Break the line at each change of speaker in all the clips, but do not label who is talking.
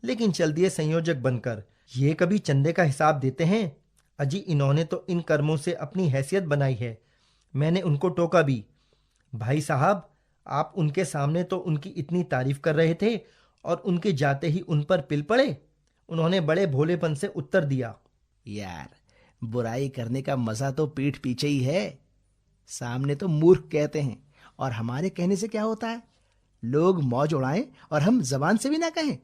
लेकिन चल दिए संयोजक बनकर। ये कभी चंदे का हिसाब देते हैं? अजी, इन्होंने तो इन कर्मों से अपनी हैसियत बनाई है। मैंने उनको टोका भी। भाई साहब, आप उनके सामने तो उनकी इतनी तारीफ कर रहे थे और उनके जाते ही उन पर पिल पड़े। उन्होंने बड़े भोलेपन से उत्तर दिया,
यार, बुराई करने का मजा तो पीठ पीछे ही है। सामने तो मूर्ख कहते हैं, और हमारे कहने से क्या होता है? लोग मौज उड़ाएं और हम जबान से भी ना कहें।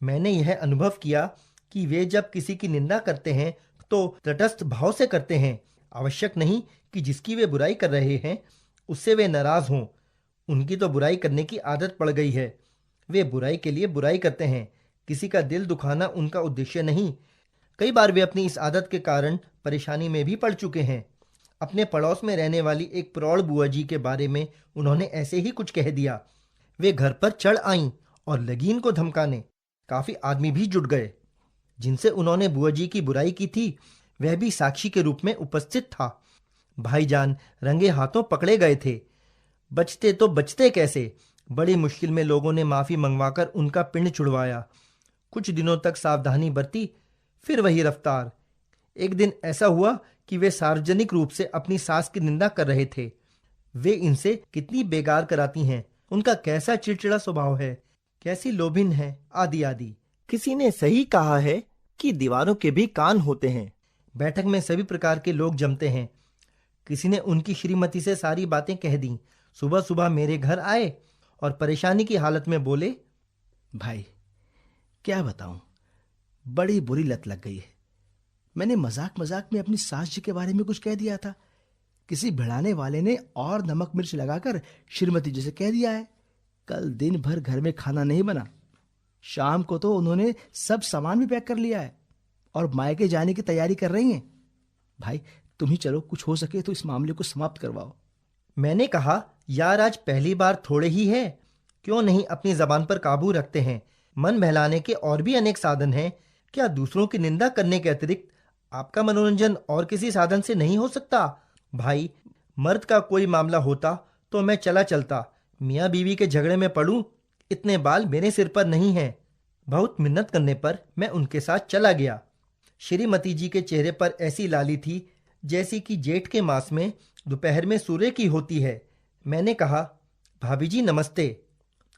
मैंने यह अनुभव किया कि वे जब किसी की निंदा करते हैं तो तटस्थ भाव से करते हैं। आवश्यक नहीं कि जिसकी वे बुराई कर रहे हैं उससे वे नाराज हों। उनकी तो बुराई करने की आदत पड़ गई है। वे बुराई के लिए बुराई करते हैं। किसी का दिल दुखाना उनका उद्देश्य नहीं। कई बार वे अपनी इस आदत के कारण परेशानी में भी पड़ चुके हैं। अपने पड़ोस में रहने वाली एक प्रौढ़ बुआ जी के बारे में उन्होंने ऐसे ही कुछ कह दिया। वे घर पर चढ़ आईं और लगीन को धमकाने। काफी आदमी भी जुट गए। जिनसे उन्होंने बुआ जी की बुराई की थी वह भी साक्षी के रूप में उपस्थित था। भाईजान रंगे हाथों पकड़े गए थे। बचते तो बचते कैसे? बड़ी मुश्किल में लोगों ने माफी मंगवाकर उनका पिंड छुड़वाया। कुछ दिनों तक सावधानी बरती, फिर वही रफ्तार। एक दिन ऐसा हुआ कि वे सार्वजनिक रूप से अपनी सास की निंदा कर रहे थे। वे इनसे कितनी बेगार कराती हैं, उनका कैसा चिड़चिड़ा स्वभाव है, कैसी लोभिन है, आदि आदि। किसी ने सही कहा है कि दीवारों के भी कान होते हैं। बैठक में सभी प्रकार के लोग जमते हैं। किसी ने उनकी श्रीमती से सारी बातें कह दी। सुबह सुबह मेरे घर आए और परेशानी की हालत में बोले,
भाई, क्या बताऊं, बड़ी बुरी लत लग गई है। मैंने मजाक मजाक में अपनी सास जी के बारे में कुछ कह दिया था। किसी भिड़ाने वाले ने और नमक मिर्च लगाकर श्रीमती जी से कह दिया है। कल दिन भर घर में खाना नहीं बना। शाम को तो उन्होंने सब सामान भी पैक कर लिया है और मायके जाने की तैयारी कर रही हैं। भाई, तुम ही चलो, कुछ हो सके तो इस मामले को समाप्त करवाओ।
मैंने कहा, यार आज पहली बार थोड़े ही है, क्यों नहीं अपनी जबान पर काबू रखते हैं? मन बहलाने के और भी अनेक साधन हैं। क्या दूसरों की निंदा करने के अतिरिक्त आपका मनोरंजन और किसी साधन से नहीं हो सकता? भाई, मर्द का कोई मामला होता तो मैं चला चलता। मियाँ बीवी के झगड़े में पड़ूं, इतने बाल मेरे सिर पर नहीं हैं। बहुत मिन्नत करने पर मैं उनके साथ चला गया। श्रीमती जी के चेहरे पर ऐसी लाली थी जैसी कि जेठ के मास में दोपहर में सूर्य की होती है। मैंने कहा, भाभी जी नमस्ते।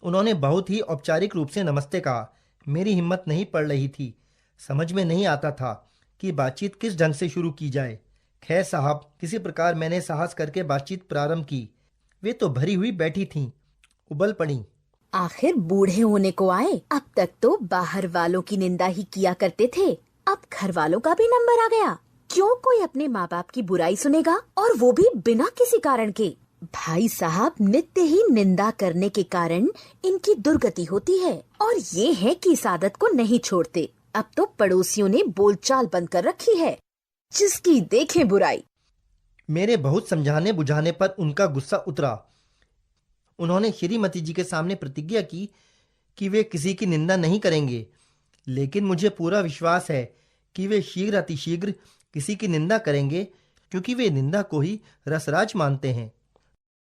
उन्होंने बहुत ही औपचारिक रूप से नमस्ते कहा। मेरी हिम्मत नहीं पड़ रही थी। समझ में नहीं आता था कि बातचीत किस ढंग से शुरू की जाए। खैर साहब, किसी प्रकार मैंने साहस करके बातचीत प्रारंभ की। वे तो भरी हुई बैठी थीं, उबल पड़ी।
आखिर बूढ़े होने को आए। अब तक तो बाहर वालों की निंदा ही किया करते थे, अब घर वालों का भी नंबर आ गया। क्यों कोई अपने माँ बाप की बुराई सुनेगा, और वो भी बिना किसी कारण के? भाई साहब, नित्य ही निंदा करने के कारण इनकी दुर्गति होती है, और ये है कि इस आदत को नहीं छोड़ते। अब तो पड़ोसियों ने बोलचाल बंद कर रखी है, जिसकी देखे बुराई।
मेरे बहुत समझाने बुझाने पर उनका गुस्सा उतरा। उन्होंने श्रीमती जी के सामने प्रतिज्ञा की कि वे किसी की निंदा नहीं करेंगे। लेकिन मुझे पूरा विश्वास है कि वे शीघ्र अतिशीघ्र किसी की निंदा करेंगे, क्योंकि वे निंदा को ही रसराज मानते हैं।